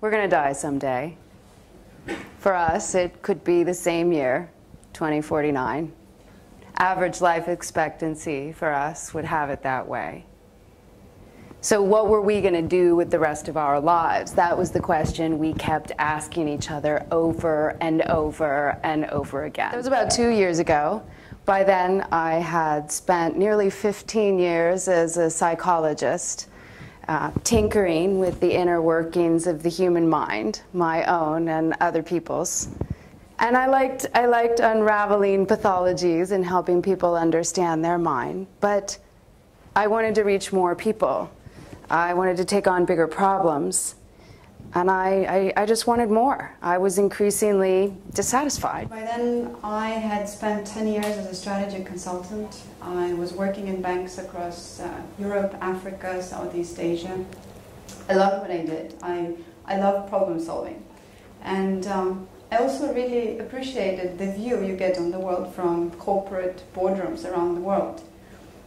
We're going to die someday. For us, it could be the same year, 2049. Average life expectancy for us would have it that way. So what were we going to do with the rest of our lives? That was the question we kept asking each other over and over and over again. That was about 2 years ago. By then, I had spent nearly 15 years as a psychologist, tinkering with the inner workings of the human mind, my own and other people's. And I liked unraveling pathologies and helping people understand their mind. But I wanted to reach more people. I wanted to take on bigger problems. And I just wanted more. I was increasingly dissatisfied. By then, I had spent 10 years as a strategy consultant. I was working in banks across Europe, Africa, Southeast Asia. I loved what I did. I loved problem solving. And I also really appreciated the view you get on the world from corporate boardrooms around the world.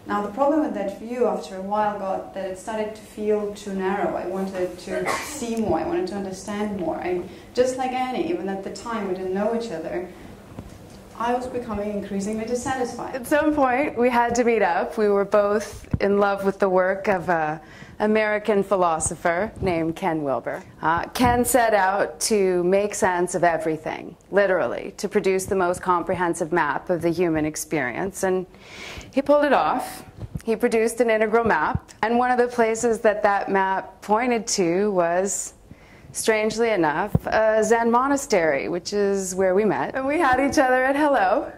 Now, the problem with that view after a while got that it started to feel too narrow. I wanted to see more. I wanted to understand more. Just like Annie, even at the time we didn't know each other, I was becoming increasingly dissatisfied. At some point, we had to meet up. We were both in love with the work of an American philosopher named Ken Wilber. Ken set out to make sense of everything, literally, to produce the most comprehensive map of the human experience. And he pulled it off. He produced an integral map. And one of the places that that map pointed to was, strangely enough, a Zen monastery, which is where we met. And we had each other at hello.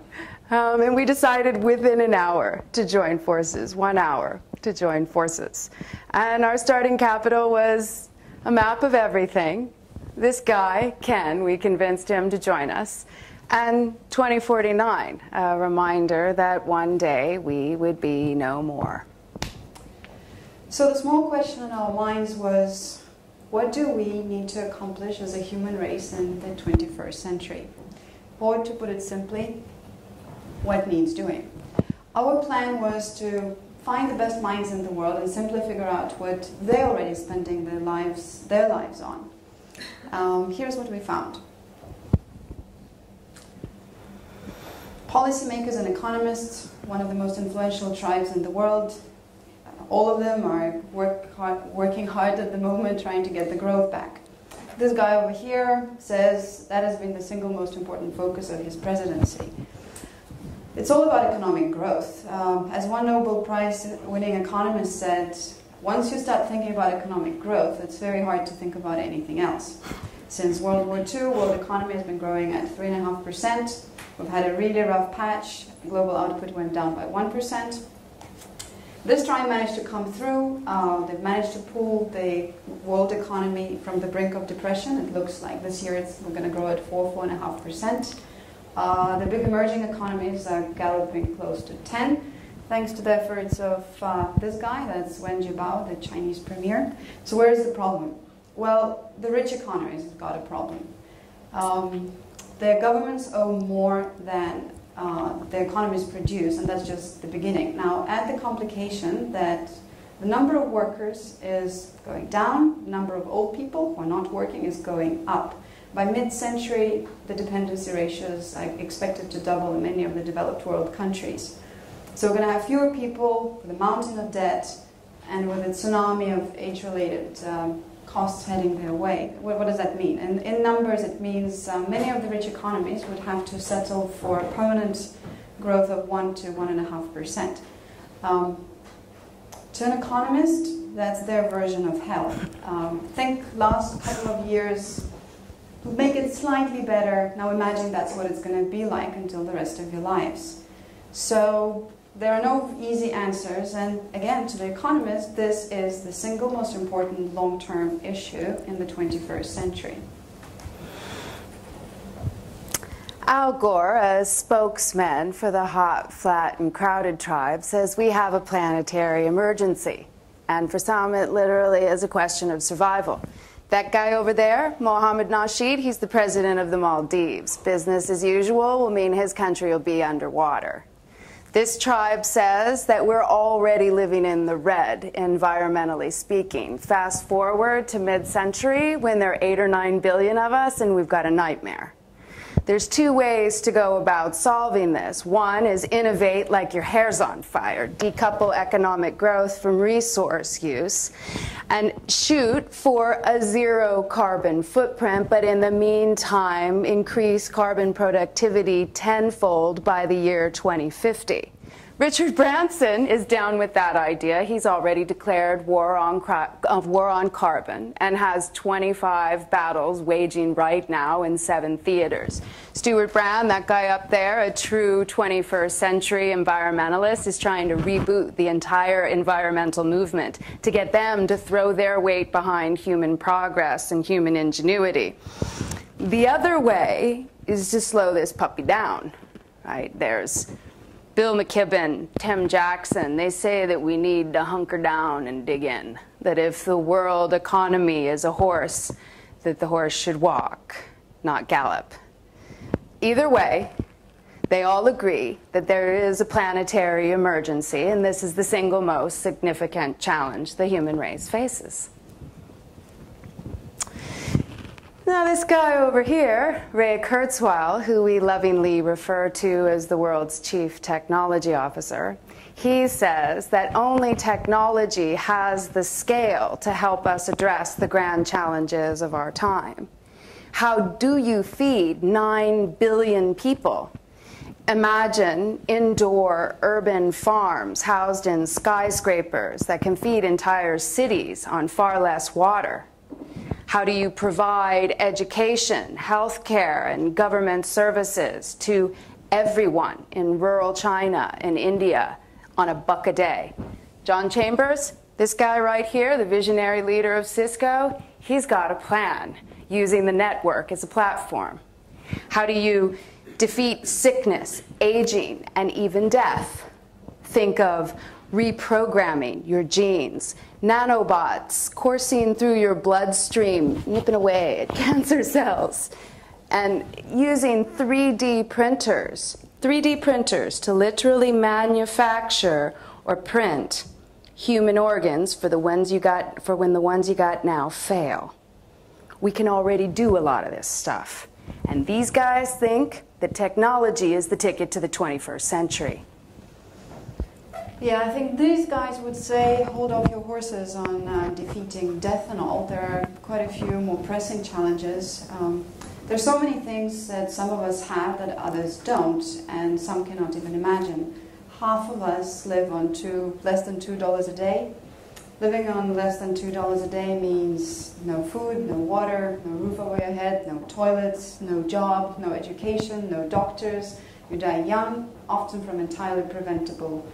And we decided within an hour to join forces, 1 hour to join forces. And our starting capital was a map of everything. This guy, Ken, we convinced him to join us. And 2049, a reminder that one day we would be no more. So the small question in our minds was, what do we need to accomplish as a human race in the 21st century? Or to put it simply, what needs doing? Our plan was to find the best minds in the world and simply figure out what they're already spending their lives on. Here's what we found. Policymakers and economists, one of the most influential tribes in the world, all of them are working hard at the moment trying to get the growth back. This guy over here says that has been the single most important focus of his presidency. It's all about economic growth. As one Nobel Prize-winning economist said, once you start thinking about economic growth, it's very hard to think about anything else. Since World War II, world economy has been growing at 3.5%. We've had a really rough patch. Global output went down by 1%. This tribe managed to come through. They've managed to pull the world economy from the brink of depression. It looks like this year we're going to grow at 4.5%. The big emerging economies are galloping close to 10, thanks to the efforts of this guy, that's Wen Jiabao, the Chinese premier. So where is the problem? Well, the rich economies have got a problem. Their governments owe more than their economies produce, and that's just the beginning. Now, add the complication that the number of workers is going down, the number of old people who are not working is going up. By mid-century, the dependency ratios are expected to double in many of the developed world countries. So we're going to have fewer people with a mountain of debt and with a tsunami of age-related costs heading their way. What does that mean? And in numbers, it means many of the rich economies would have to settle for a permanent growth of 1 to 1.5%. To an economist, that's their version of hell. Think last couple of years, make it slightly better. Now imagine that's what it's going to be like until the rest of your lives. So there are no easy answers, and again, to the economist, this is the single most important long-term issue in the 21st century. Al Gore, as spokesman for the hot, flat, and crowded tribe, says we have a planetary emergency. And for some, it literally is a question of survival. That guy over there, Mohammed Nasheed, he's the president of the Maldives. Business as usual will mean his country will be underwater. This tribe says that we're already living in the red, environmentally speaking. Fast forward to mid-century when there are 8 or 9 billion of us and we've got a nightmare. There's 2 ways to go about solving this. One is innovate like your hair's on fire, decouple economic growth from resource use, and shoot for a 0 carbon footprint, but in the meantime, increase carbon productivity tenfold by the year 2050. Richard Branson is down with that idea. He's already declared war on carbon and has 25 battles waging right now in 7 theaters. Stuart Brand, that guy up there, a true 21st century environmentalist, is trying to reboot the entire environmental movement to get them to throw their weight behind human progress and human ingenuity. The other way is to slow this puppy down, right? There's Bill McKibben, Tim Jackson, they say that we need to hunker down and dig in. That if the world economy is a horse, that the horse should walk, not gallop. Either way, they all agree that there is a planetary emergency, and this is the single most significant challenge the human race faces. Now this guy over here, Ray Kurzweil, who we lovingly refer to as the world's chief technology officer, he says that only technology has the scale to help us address the grand challenges of our time. How do you feed 9 billion people? Imagine indoor urban farms housed in skyscrapers that can feed entire cities on far less water. How do you provide education, healthcare, and government services to everyone in rural China and India on $1 a day? John Chambers, this guy right here, the visionary leader of Cisco, he's got a plan using the network as a platform. How do you defeat sickness, aging, and even death? Think of reprogramming your genes, nanobots coursing through your bloodstream, nipping away at cancer cells, and using 3D printers to literally manufacture or print human organs for when the ones you got now fail. We can already do a lot of this stuff. And these guys think that technology is the ticket to the 21st century. Yeah, I think these guys would say, hold off your horses on defeating death and all. There are quite a few more pressing challenges. There's so many things that some of us have that others don't, and some cannot even imagine. Half of us live on less than $2 a day. Living on less than $2 a day means no food, no water, no roof over your head, no toilets, no job, no education, no doctors. You die young, often from entirely preventable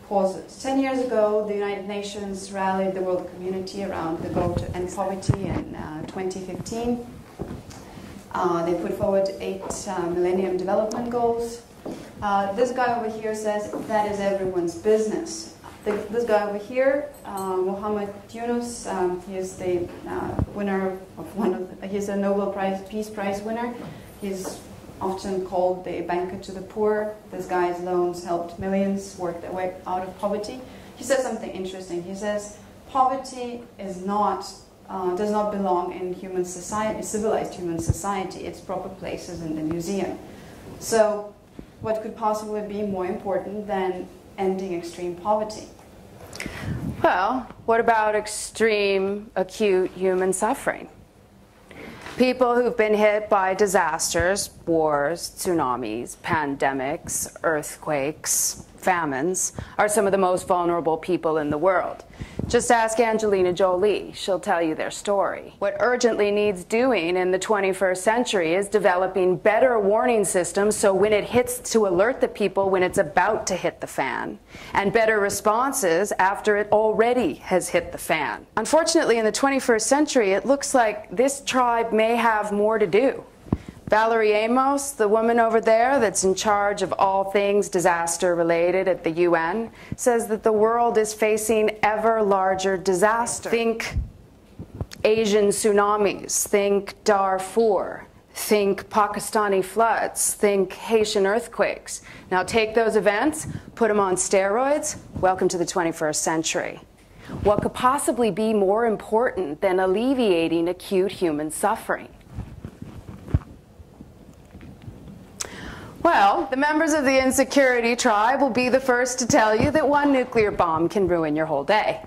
causes. 10 years ago, the United Nations rallied the world community around the goal to end poverty in 2015. They put forward 8 Millennium Development Goals. This guy over here says that is everyone's business. This guy over here, Muhammad Yunus, he is the winner of he's a Nobel Peace Prize winner. He's often called the banker to the poor. This guy's loans helped millions work their way out of poverty. He says something interesting. He says, poverty is does not belong in human society, civilized human society. Its proper place is in the museum. So what could possibly be more important than ending extreme poverty? Well, what about extreme acute human suffering? People who've been hit by disasters, wars, tsunamis, pandemics, earthquakes, famines, are some of the most vulnerable people in the world. Just ask Angelina Jolie. She'll tell you their story. What urgently needs doing in the 21st century is developing better warning systems so when it hits, to alert the people when it's about to hit the fan, and better responses after it already has hit the fan. Unfortunately, in the 21st century, it looks like this tribe may have more to do. Valerie Amos, the woman over there that's in charge of all things disaster-related at the UN, says that the world is facing ever larger disaster. Think Asian tsunamis, think Darfur, Think Pakistani floods, think Haitian earthquakes. Now take those events, put them on steroids, welcome to the 21st century. What could possibly be more important than alleviating acute human suffering? Well, the members of the insecurity tribe will be the first to tell you that one nuclear bomb can ruin your whole day.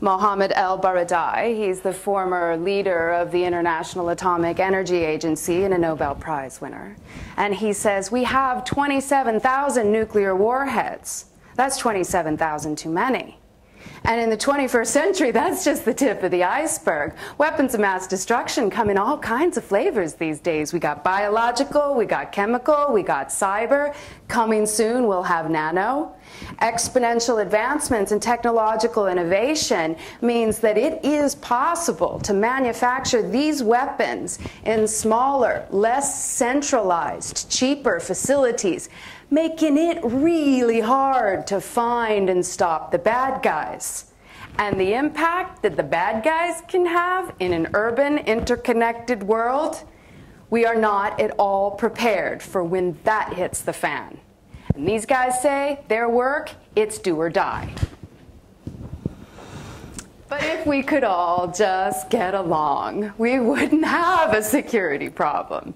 Mohammed El-Baradei, he's the former leader of the International Atomic Energy Agency and a Nobel Prize winner. And he says, we have 27,000 nuclear warheads. That's 27,000 too many. And in the 21st century, that's just the tip of the iceberg. Weapons of mass destruction come in all kinds of flavors these days. We got biological, we got chemical, we got cyber. Coming soon, we'll have nano. Exponential advancements in technological innovation means that it is possible to manufacture these weapons in smaller, less centralized, cheaper facilities, making it really hard to find and stop the bad guys. And the impact that the bad guys can have in an urban, interconnected world, we are not at all prepared for when that hits the fan. And these guys say their work, it's do or die. But if we could all just get along, we wouldn't have a security problem.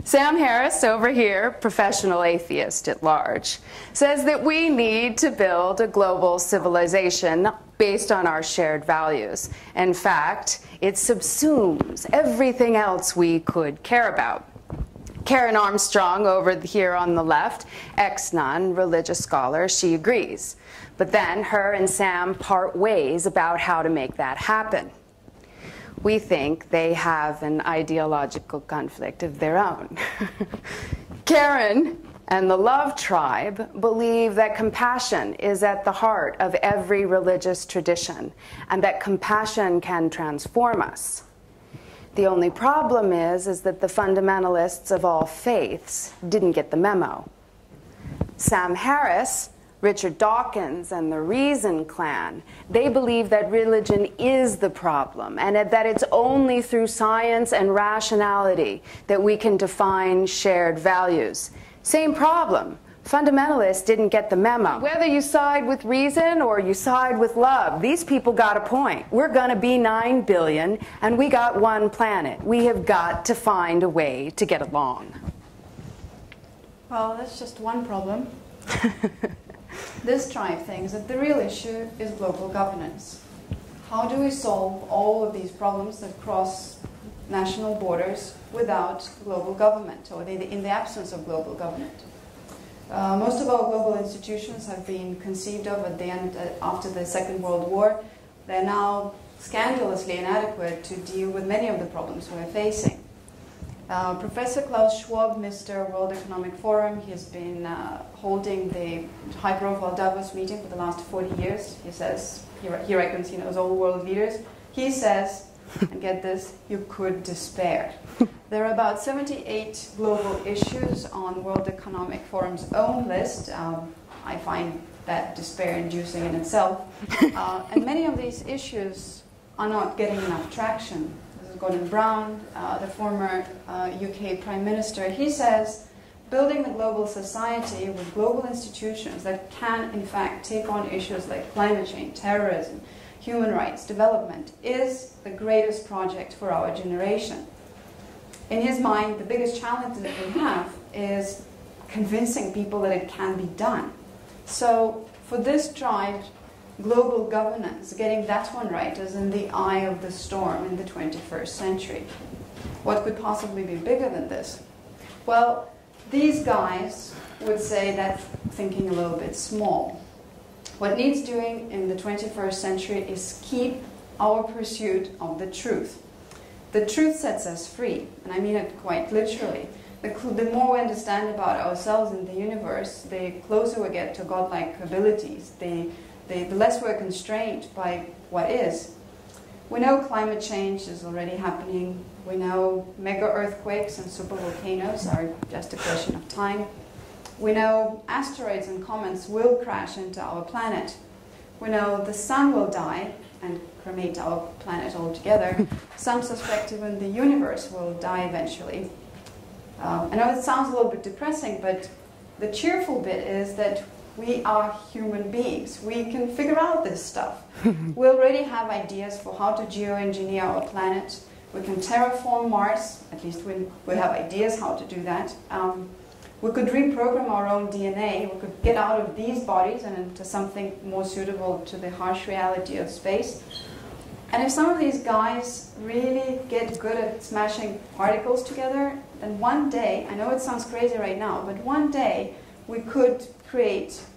Sam Harris, over here, professional atheist at large, says that we need to build a global civilization based on our shared values. In fact, it subsumes everything else we could care about. Karen Armstrong, over here on the left, ex-nun, religious scholar, she agrees. But then her and Sam part ways about how to make that happen. We think they have an ideological conflict of their own. Karen and the Love Tribe believe that compassion is at the heart of every religious tradition, and that compassion can transform us. The only problem is that the fundamentalists of all faiths didn't get the memo. Sam Harris, Richard Dawkins, and the Reason Clan, they believe that religion is the problem, and that it's only through science and rationality that we can define shared values. Same problem. Fundamentalists didn't get the memo. Whether you side with reason or you side with love, these people got a point. We're going to be 9 billion, and we got one planet. We have got to find a way to get along. Well, that's just one problem. This tribe thinks that the real issue is global governance. How do we solve all of these problems that cross national borders without global government, or in the absence of global government? Most of our global institutions have been conceived of at the end, after the Second World War. They're now scandalously inadequate to deal with many of the problems we're facing. Professor Klaus Schwab, Mr. World Economic Forum, he's been holding the high-profile Davos meeting for the last 40 years. He says, he reckons he knows all world leaders. He says, and get this, you could despair. There are about 78 global issues on World Economic Forum's own list. I find that despair-inducing in itself. And many of these issues are not getting enough traction. This is Gordon Brown, the former UK Prime Minister. He says, building a global society with global institutions that can, in fact, take on issues like climate change, terrorism, human rights, development, is the greatest project for our generation. In his mind, the biggest challenge that we have is convincing people that it can be done. So for this tribe, global governance, getting that one right, is in the eye of the storm in the 21st century. What could possibly be bigger than this? Well, these guys would say that's thinking a little bit small. What needs doing in the 21st century is keep our pursuit of the truth. The truth sets us free, and I mean it quite literally. The more we understand about ourselves and the universe, the closer we get to godlike abilities, the less we're constrained by what is. We know climate change is already happening. We know mega earthquakes and supervolcanoes are just a question of time. We know asteroids and comets will crash into our planet. We know the sun will die and cremate our planet altogether. Some suspect even the universe will die eventually. I know it sounds a little bit depressing, but the cheerful bit is that we are human beings. We can figure out this stuff. We already have ideas for how to geoengineer our planet. We can terraform Mars, at least we have ideas how to do that. We could reprogram our own DNA. We could get out of these bodies and into something more suitable to the harsh reality of space. And if some of these guys really get good at smashing particles together, then one day, I know it sounds crazy right now, but one day we could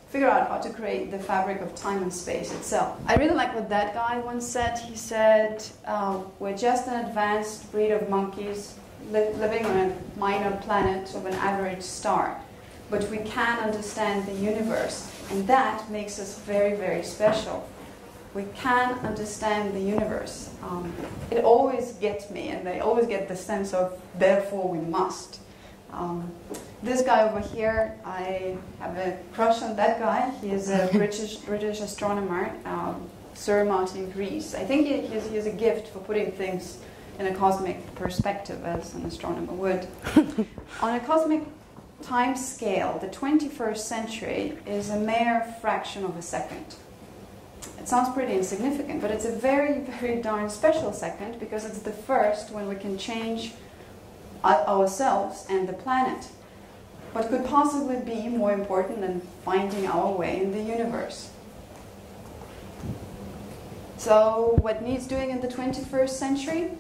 figure out how to create the fabric of time and space itself. I really like what that guy once said. He said, we're just an advanced breed of monkeys living on a minor planet of an average star. But we can understand the universe, and that makes us very, very special. We can understand the universe. It always gets me, and I always get the sense of, therefore we must. This guy over here, I have a crush on that guy. He is a British astronomer, Sir Martin Rees. I think he has a gift for putting things in a cosmic perspective, as an astronomer would. On a cosmic time scale, the 21st century is a mere fraction of a second. It sounds pretty insignificant, but it's a very, very darn special second, because it's the first when we can change ourselves and the planet. What could possibly be more important than finding our way in the universe? So what needs doing in the 21st century?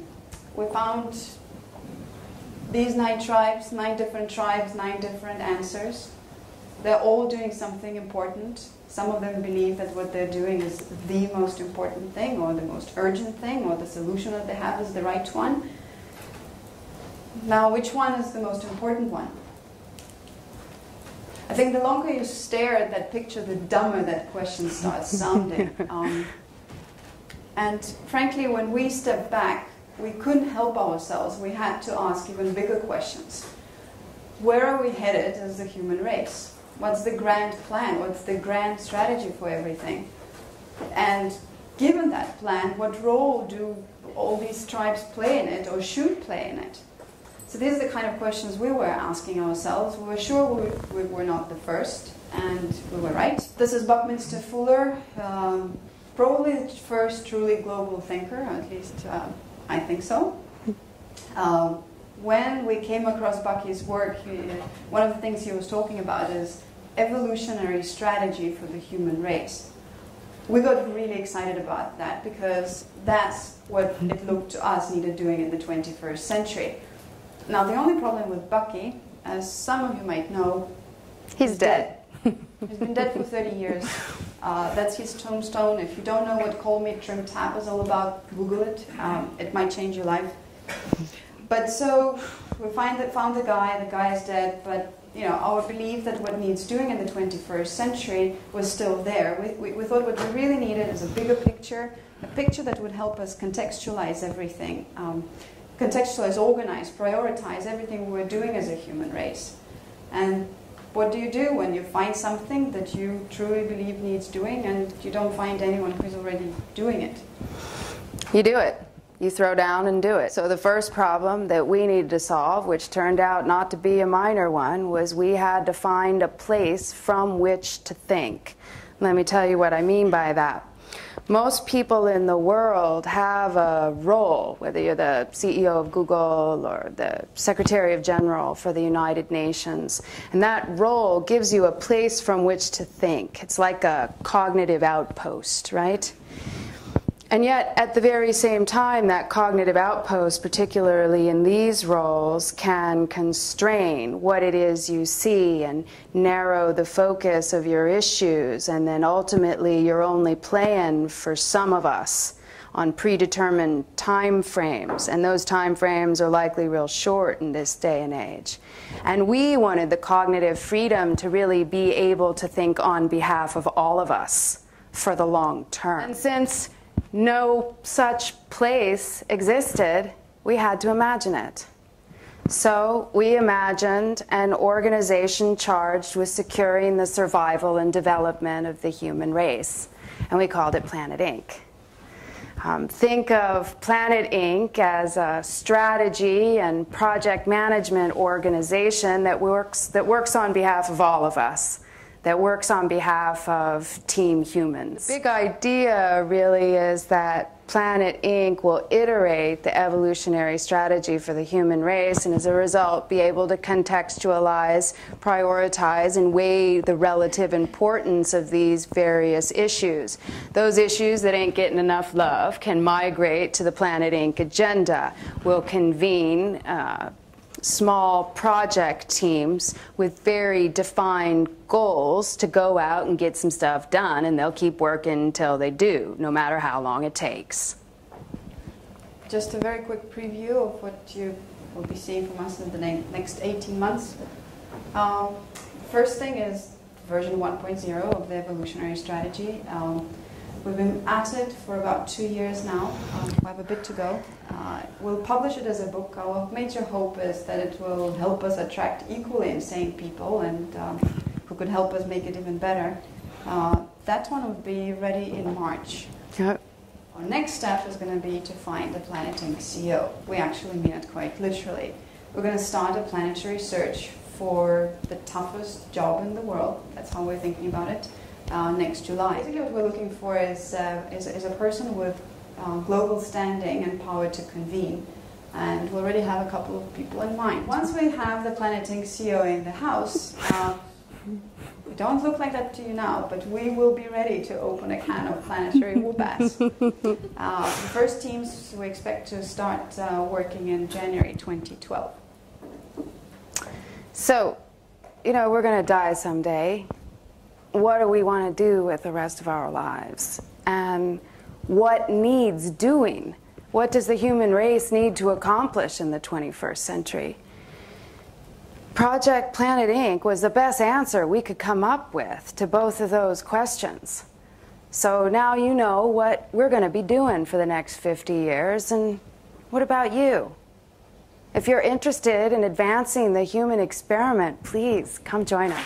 We found these 9 tribes, 9 different tribes, 9 different answers. They're all doing something important. Some of them believe that what they're doing is the most important thing, or the most urgent thing, or the solution that they have is the right one. Now, which one is the most important one? I think the longer you stare at that picture, the dumber that question starts sounding. And frankly, when we stepped back, we couldn't help ourselves. We had to ask even bigger questions. Where are we headed as a human race? What's the grand plan? What's the grand strategy for everything? And given that plan, what role do all these tribes play in it, or should play in it? So these are the kind of questions we were asking ourselves. We were sure we were not the first, and we were right. This is Buckminster Fuller, probably the first truly global thinker, at least I think so. When we came across Bucky's work, one of the things he was talking about is evolutionary strategy for the human race. We got really excited about that, because that's what it looked to us needed doing in the 21st century. Now, the only problem with Bucky, as some of you might know, he's dead. He's been dead for 30 years. That's his tombstone. If you don't know what Call Me Trim Tab is all about, Google it. It might change your life. But so we found the guy is dead, but our belief that what needs doing in the 21st century was still there. We thought what we really needed is a bigger picture, a picture that would help us contextualize everything. Contextualize, organize, prioritize everything we're doing as a human race. And what do you do when you find something that you truly believe needs doing and you don't find anyone who's already doing it? You do it. You throw down and do it. So the first problem that we needed to solve, which turned out not to be a minor one, was we had to find a place from which to think. Let me tell you what I mean by that. Most people in the world have a role, whether you're the CEO of Google or the Secretary of General for the United Nations, and that role gives you a place from which to think. It's like a cognitive outpost, right? And yet, at the very same time, that cognitive outpost, particularly in these roles, can constrain what it is you see and narrow the focus of your issues, and then ultimately you're only playing, for some of us, on predetermined time frames, and those time frames are likely real short in this day and age. And we wanted the cognitive freedom to really be able to think on behalf of all of us for the long term. And since no such place existed, we had to imagine it. So we imagined an organization charged with securing the survival and development of the human race, and we called it Planet Inc. Think of Planet Inc. as a strategy and project management organization that works on behalf of all of us, that works on behalf of Team Humans. The big idea really is that Planet Inc. will iterate the evolutionary strategy for the human race, and as a result be able to contextualize, prioritize, and weigh the relative importance of these various issues. Those issues that ain't getting enough love can migrate to the Planet Inc. agenda. We'll convene small project teams with very defined goals to go out and get some stuff done, and they'll keep working until they do, no matter how long it takes. Just a very quick preview of what you will be seeing from us in the next 18 months. First thing is version 1.0 of the evolutionary strategy. We've been at it for about 2 years now. We have a bit to go. We'll publish it as a book. Our major hope is that it will help us attract equally insane people and who could help us make it even better. That one will be ready in March. Yep. Our next step is going to be to find a Planet Inc. CEO. We actually mean it quite literally. We're going to start a planetary search for the toughest job in the world. That's how we're thinking about it. Next July. Basically what we're looking for is a person with global standing and power to convene. And we already have a couple of people in mind. Once we have the Planet Inc. CEO in the house, we don't look like that to you now, but we will be ready to open a can of planetary whoop-ass. The first teams we expect to start working in January 2012. So, you know, we're going to die someday. What do we want to do with the rest of our lives? And what needs doing? What does the human race need to accomplish in the 21st century? Project Planet Inc. was the best answer we could come up with to both of those questions. So now you know what we're going to be doing for the next 50 years, and what about you? If you're interested in advancing the human experiment, please come join us.